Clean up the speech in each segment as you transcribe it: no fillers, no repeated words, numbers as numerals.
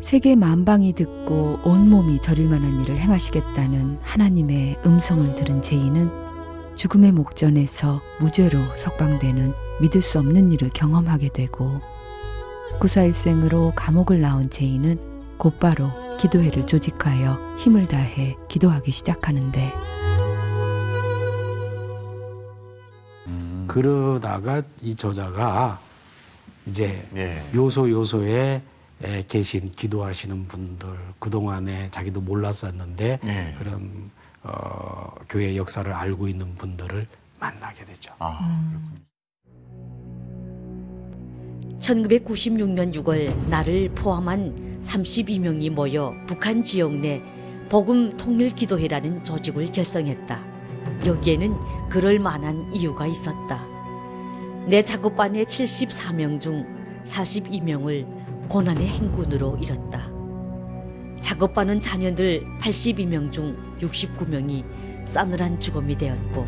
세계 만방이 듣고 온몸이 저릴 만한 일을 행하시겠다는 하나님의 음성을 들은 제이는 죽음의 목전에서 무죄로 석방되는 믿을 수 없는 일을 경험하게 되고, 구사일생으로 감옥을 나온 제이는 곧바로 기도회를 조직하여 힘을 다해 기도하기 시작하는데, 그러다가 이 저자가 이제 예. 요소요소에 계신 기도하시는 분들, 그동안에 자기도 몰랐었는데 예. 그런 교회 역사를 알고 있는 분들을 만나게 되죠. 아, 1996년 6월 나를 포함한 32명이 모여 북한 지역 내 복음 통일 기도회라는 조직을 결성했다. 여기에는 그럴 만한 이유가 있었다. 내 작업반의 74명 중 42명을 고난의 행군으로 잃었다. 작업반은 자녀들 82명 중 69명이 싸늘한 죽음이 되었고,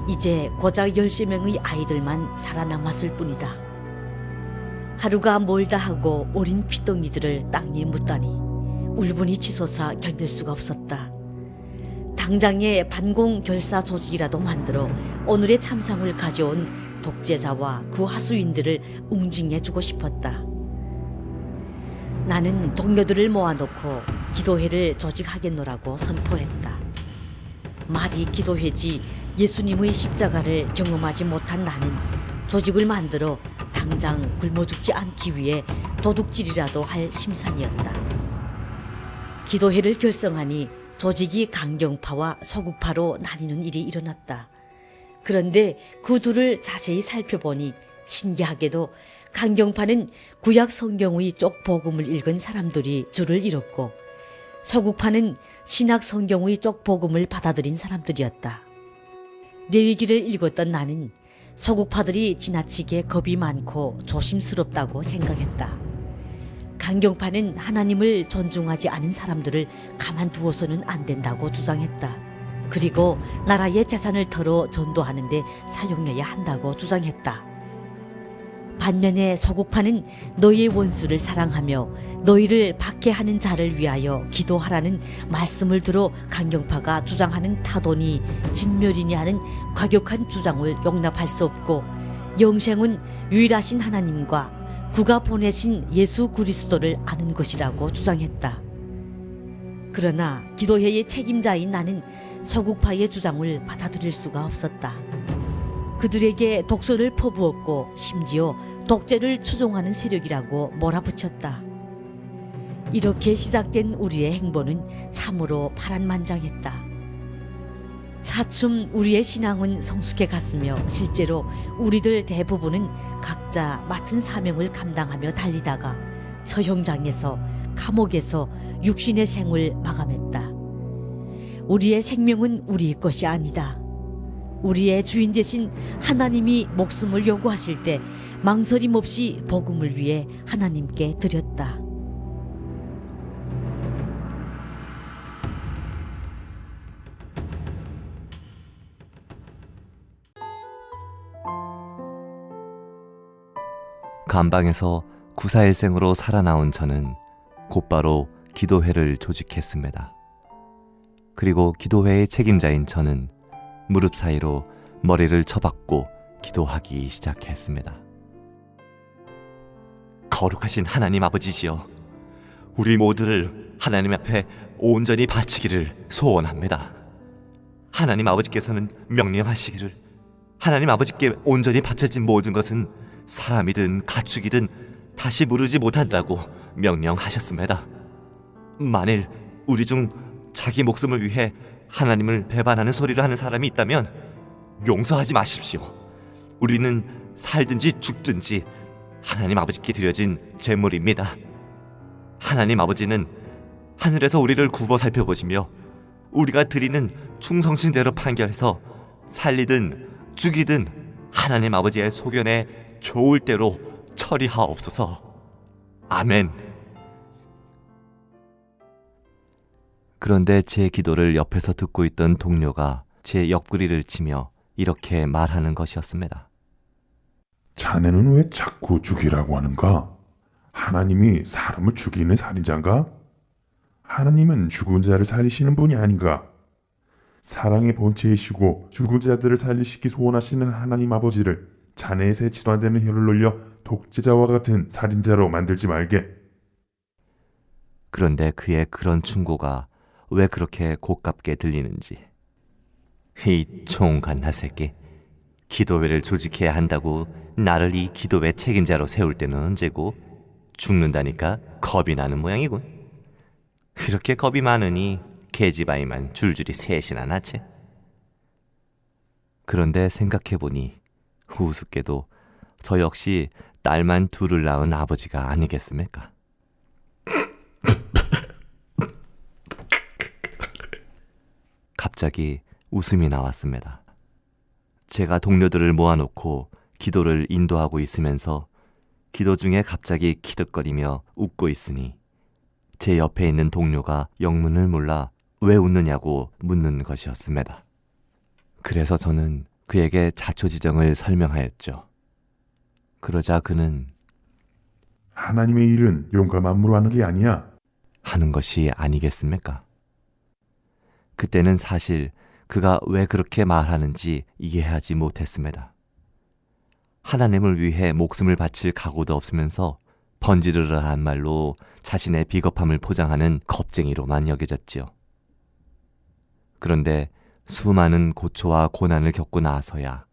이제 고작 13명의 아이들만 살아남았을 뿐이다. 하루가 멀다 하고 어린 피덩이들을 땅에 묻다니 울분이 치솟아 견딜 수가 없었다. 당장의 반공 결사 조직이라도 만들어 오늘의 참상을 가져온 독재자와 그 하수인들을 웅징해주고 싶었다. 나는 동료들을 모아놓고 기도회를 조직하겠노라고 선포했다. 말이 기도회지 예수님의 십자가를 경험하지 못한 나는 조직을 만들어 당장 굶어 죽지 않기 위해 도둑질이라도 할 심산이었다. 기도회를 결성하니 조직이 강경파와 서구파로 나뉘는 일이 일어났다. 그런데 그 둘을 자세히 살펴보니 신기하게도 강경파는 구약 성경의 쪽 복음을 읽은 사람들이 줄을 이뤘고, 서구파는 신약 성경의 쪽 복음을 받아들인 사람들이었다. 레위기를 읽었던 나는 서구파들이 지나치게 겁이 많고 조심스럽다고 생각했다. 강경파는 하나님을 존중하지 않은 사람들을 가만두어서는 안 된다고 주장했다. 그리고 나라의 재산을 털어 전도하는 데 사용해야 한다고 주장했다. 반면에 서구파는 너희의 원수를 사랑하며 너희를 박해하는 자를 위하여 기도하라는 말씀을 들어 강경파가 주장하는 타도니 진멸이니 하는 과격한 주장을 용납할 수 없고, 영생은 유일하신 하나님과 그가 보내신 예수 그리스도를 아는 것이라고 주장했다. 그러나 기도회의 책임자인 나는 서구파의 주장을 받아들일 수가 없었다. 그들에게 독소를 퍼부었고 심지어 독재를 추종하는 세력이라고 몰아붙였다. 이렇게 시작된 우리의 행보는 참으로 파란만장했다. 차츰 우리의 신앙은 성숙해 갔으며 실제로 우리들 대부분은 각자 맡은 사명을 감당하며 달리다가 처형장에서 감옥에서 육신의 생을 마감했다. 우리의 생명은 우리의 것이 아니다. 우리의 주인 되신 하나님이 목숨을 요구하실 때 망설임 없이 복음을 위해 하나님께 드렸다. 감방에서 구사일생으로 살아나온 저는 곧바로 기도회를 조직했습니다. 그리고 기도회의 책임자인 저는 무릎 사이로 머리를 쳐박고 기도하기 시작했습니다. 거룩하신 하나님 아버지시여, 우리 모두를 하나님 앞에 온전히 바치기를 소원합니다. 하나님 아버지께서는 명령하시기를 하나님 아버지께 온전히 바쳐진 모든 것은 사람이든 가축이든 다시 무르지 못한다고 명령하셨습니다. 만일 우리 중 자기 목숨을 위해 하나님을 배반하는 소리를 하는 사람이 있다면 용서하지 마십시오. 우리는 살든지 죽든지 하나님 아버지께 드려진 제물입니다. 하나님 아버지는 하늘에서 우리를 굽어 살펴보시며 우리가 드리는 충성심대로 판결해서 살리든 죽이든 하나님 아버지의 소견에 좋을 대로 처리하옵소서. 아멘. 그런데 제 기도를 옆에서 듣고 있던 동료가 제 옆구리를 치며 이렇게 말하는 것이었습니다. 자네는 왜 자꾸 죽이라고 하는가? 하나님이 사람을 죽이는 살인자인가? 하나님은 죽은 자를 살리시는 분이 아닌가? 사랑의 본체이시고 죽은 자들을 살리시기 소원하시는 하나님 아버지를 자네의 세치도 안 되는 혀를 놀려 독재자와 같은 살인자로 만들지 말게. 그런데 그의 그런 충고가 왜 그렇게 고깝게 들리는지. 이 총간나 새끼. 기도회를 조직해야 한다고 나를 이 기도회 책임자로 세울 때는 언제고 죽는다니까 겁이 나는 모양이군. 이렇게 겁이 많으니 계집아이만 줄줄이 셋이나 낳지. 그런데 생각해보니 우습게도 저 역시 딸만 둘을 낳은 아버지가 아니겠습니까? 갑자기 웃음이 나왔습니다. 제가 동료들을 모아놓고 기도를 인도하고 있으면서 기도 중에 갑자기 키득거리며 웃고 있으니 제 옆에 있는 동료가 영문을 몰라 왜 웃느냐고 묻는 것이었습니다. 그래서 저는 그에게 자초지정을 설명하였죠. 그러자 그는 하나님의 일은 용감함으로 하는 게 아니야. 하는 것이 아니겠습니까? 그때는 사실 그가 왜 그렇게 말하는지 이해하지 못했습니다. 하나님을 위해 목숨을 바칠 각오도 없으면서 번지르르한 말로 자신의 비겁함을 포장하는 겁쟁이로만 여겨졌지요. 그런데 수많은 고초와 고난을 겪고 나서야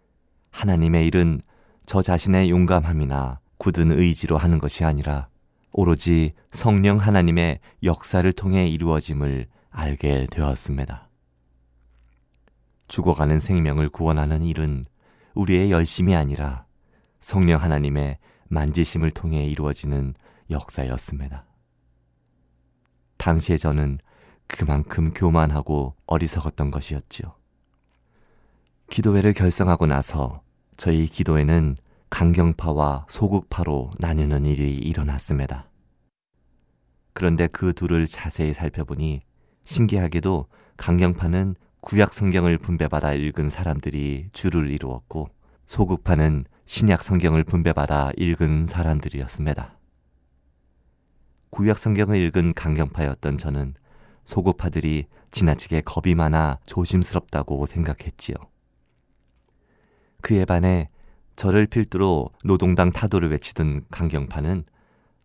하나님의 일은 저 자신의 용감함이나 굳은 의지로 하는 것이 아니라 오로지 성령 하나님의 역사를 통해 이루어짐을 알게 되었습니다. 죽어가는 생명을 구원하는 일은 우리의 열심이 아니라 성령 하나님의 만지심을 통해 이루어지는 역사였습니다. 당시에 저는 그만큼 교만하고 어리석었던 것이었지요. 기도회를 결성하고 나서 저희 기도회는 강경파와 소극파로 나뉘는 일이 일어났습니다. 그런데 그 둘을 자세히 살펴보니 신기하게도 강경파는 구약 성경을 분배받아 읽은 사람들이 주를 이루었고 소극파는 신약 성경을 분배받아 읽은 사람들이었습니다. 구약 성경을 읽은 강경파였던 저는 소극파들이 지나치게 겁이 많아 조심스럽다고 생각했지요. 그에 반해 저를 필두로 노동당 타도를 외치던 강경파는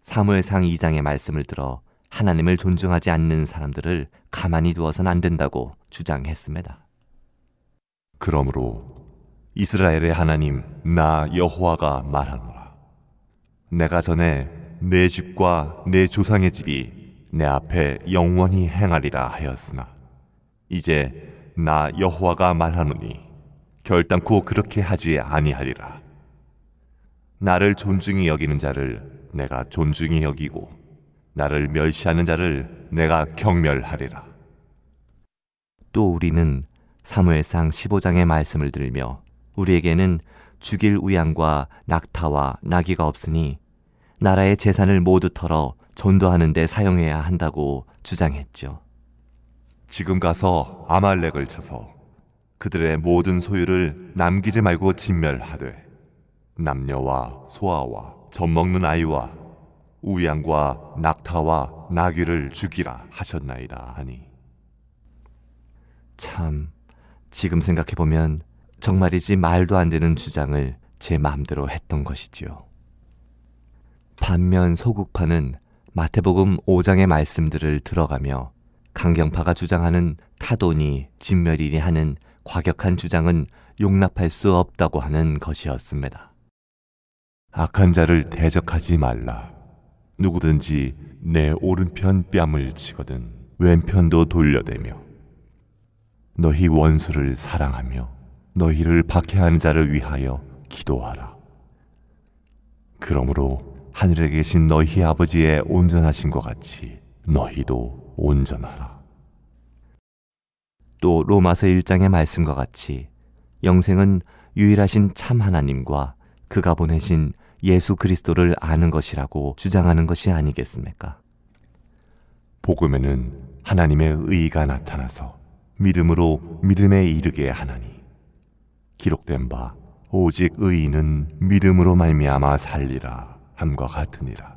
사무엘상 2장의 말씀을 들어 하나님을 존중하지 않는 사람들을 가만히 두어선 안 된다고 주장했습니다. 그러므로 이스라엘의 하나님 나 여호와가 말하노라. 내가 전에 내 집과 내 조상의 집이 내 앞에 영원히 행하리라 하였으나 이제 나 여호와가 말하노니 결단코 그렇게 하지 아니하리라. 나를 존중히 여기는 자를 내가 존중히 여기고 나를 멸시하는 자를 내가 경멸하리라. 또 우리는 사무엘상 15장의 말씀을 들며 우리에게는 죽일 우양과 낙타와 나귀가 없으니 나라의 재산을 모두 털어 전도하는 데 사용해야 한다고 주장했죠. 지금 가서 아말렉을 쳐서 그들의 모든 소유를 남기지 말고 진멸하되 남녀와 소아와 젖먹는 아이와 우양과 낙타와 나귀를 죽이라 하셨나이다 하니. 참, 지금 생각해보면 정말이지 말도 안 되는 주장을 제 마음대로 했던 것이지요. 반면 소극파는 마태복음 5장의 말씀들을 들어가며 강경파가 주장하는 타도니 진멸이니 하는 과격한 주장은 용납할 수 없다고 하는 것이었습니다. 악한 자를 대적하지 말라. 누구든지 내 오른편 뺨을 치거든 왼편도 돌려대며 너희 원수를 사랑하며 너희를 박해하는 자를 위하여 기도하라. 그러므로 하늘에 계신 너희 아버지의 온전하신 것 같이 너희도 온전하라. 또 로마서 1장의 말씀과 같이 영생은 유일하신 참 하나님과 그가 보내신 예수 그리스도를 아는 것이라고 주장하는 것이 아니겠습니까? 복음에는 하나님의 의가 나타나서 믿음으로 믿음에 이르게 하나니 기록된 바 오직 의인은 믿음으로 말미암아 살리라 함과 같으니라.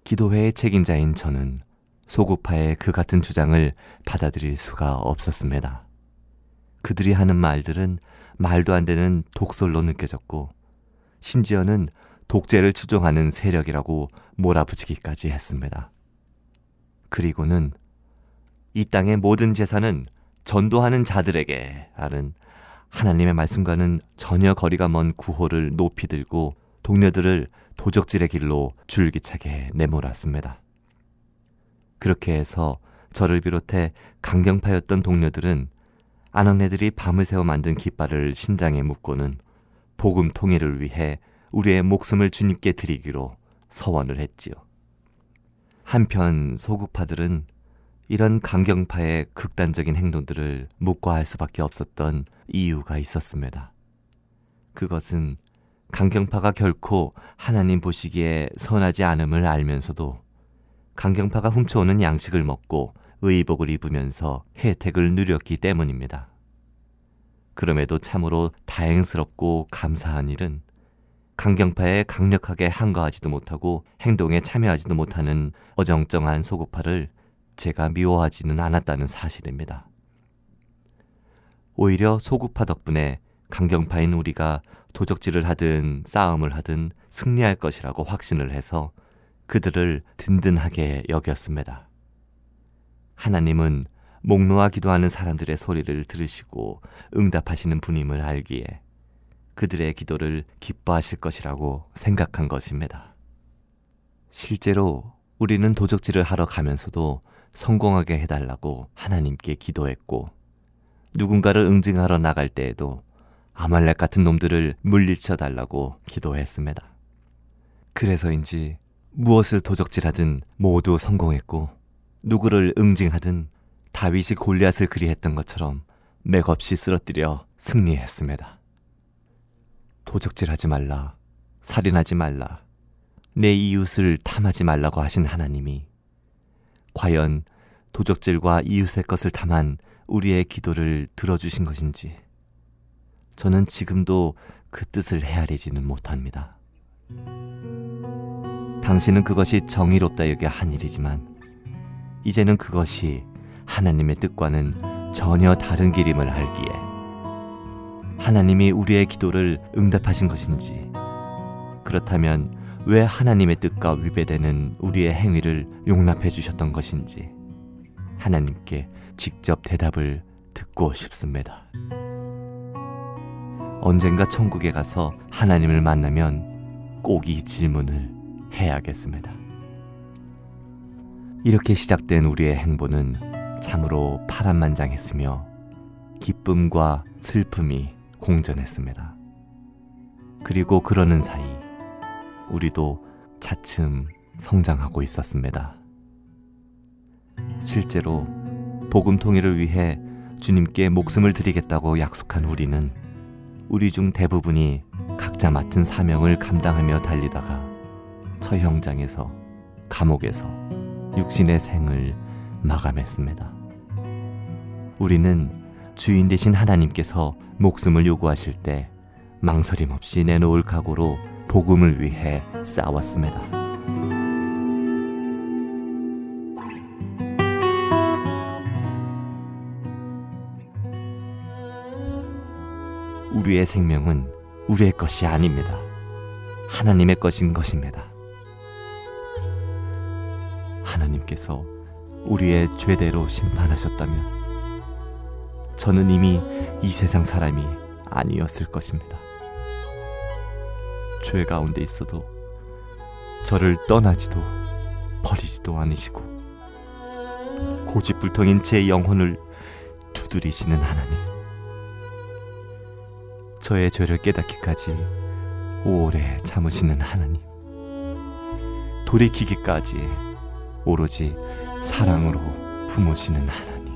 기도회의 책임자인 저는 소구파의 그 같은 주장을 받아들일 수가 없었습니다. 그들이 하는 말들은 말도 안 되는 독설로 느껴졌고 심지어는 독재를 추종하는 세력이라고 몰아붙이기까지 했습니다. 그리고는 이 땅의 모든 재산은 전도하는 자들에게 라는 하나님의 말씀과는 전혀 거리가 먼 구호를 높이 들고 동료들을 도적질의 길로 줄기차게 내몰았습니다. 그렇게 해서 저를 비롯해 강경파였던 동료들은 아낙네들이 밤을 새워 만든 깃발을 심장에 묶고는 복음 통일을 위해 우리의 목숨을 주님께 드리기로 서원을 했지요. 한편 소구파들은 이런 강경파의 극단적인 행동들을 묵과할 수밖에 없었던 이유가 있었습니다. 그것은 강경파가 결코 하나님 보시기에 선하지 않음을 알면서도 강경파가 훔쳐오는 양식을 먹고 의복을 입으면서 혜택을 누렸기 때문입니다. 그럼에도 참으로 다행스럽고 감사한 일은 강경파에 강력하게 항거하지도 못하고 행동에 참여하지도 못하는 어정쩡한 소구파를 제가 미워하지는 않았다는 사실입니다. 오히려 소구파 덕분에 강경파인 우리가 도적질을 하든 싸움을 하든 승리할 것이라고 확신을 해서 그들을 든든하게 여겼습니다. 하나님은 목 놓아 기도하는 사람들의 소리를 들으시고 응답하시는 분임을 알기에 그들의 기도를 기뻐하실 것이라고 생각한 것입니다. 실제로 우리는 도적질을 하러 가면서도 성공하게 해달라고 하나님께 기도했고 누군가를 응징하러 나갈 때에도 아말렉 같은 놈들을 물리쳐 달라고 기도했습니다. 그래서인지 무엇을 도적질하든 모두 성공했고 누구를 응징하든 다윗이 골리앗을 그리했던 것처럼 맥없이 쓰러뜨려 승리했습니다. 도적질하지 말라, 살인하지 말라, 내 이웃을 탐하지 말라고 하신 하나님이 과연 도적질과 이웃의 것을 탐한 우리의 기도를 들어주신 것인지 저는 지금도 그 뜻을 헤아리지는 못합니다. 당신은 그것이 정의롭다 여겨 한 일이지만 이제는 그것이 하나님의 뜻과는 전혀 다른 길임을 알기에 하나님이 우리의 기도를 응답하신 것인지 그렇다면 왜 하나님의 뜻과 위배되는 우리의 행위를 용납해 주셨던 것인지 하나님께 직접 대답을 듣고 싶습니다. 언젠가 천국에 가서 하나님을 만나면 꼭 이 질문을 해야겠습니다. 이렇게 시작된 우리의 행보는 참으로 파란만장했으며 기쁨과 슬픔이 공존했습니다. 그리고 그러는 사이 우리도 차츰 성장하고 있었습니다. 실제로 복음 통일을 위해 주님께 목숨을 드리겠다고 약속한 우리는 우리 중 대부분이 각자 맡은 사명을 감당하며 달리다가 처형장에서 감옥에서 육신의 생을 마감했습니다. 우리는 주인 되신 하나님께서 목숨을 요구하실 때 망설임 없이 내놓을 각오로 복음을 위해 싸웠습니다. 우리의 생명은 우리의 것이 아닙니다. 하나님의 것인 것입니다. 하나님께서 우리의 죄대로 심판하셨다면 저는 이미 이 세상 사람이 아니었을 것입니다. 죄 가운데 있어도 저를 떠나지도 버리지도 않으시고 고집불통인 제 영혼을 두드리시는 하나님, 저의 죄를 깨닫기까지 오래 참으시는 하나님, 돌이키기까지 오로지 사랑으로 품으시는 하나님,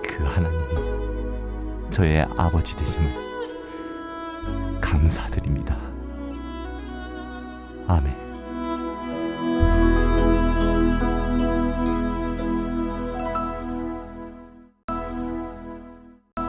그 하나님이 저의 아버지 되심을 감사드립니다. 아멘.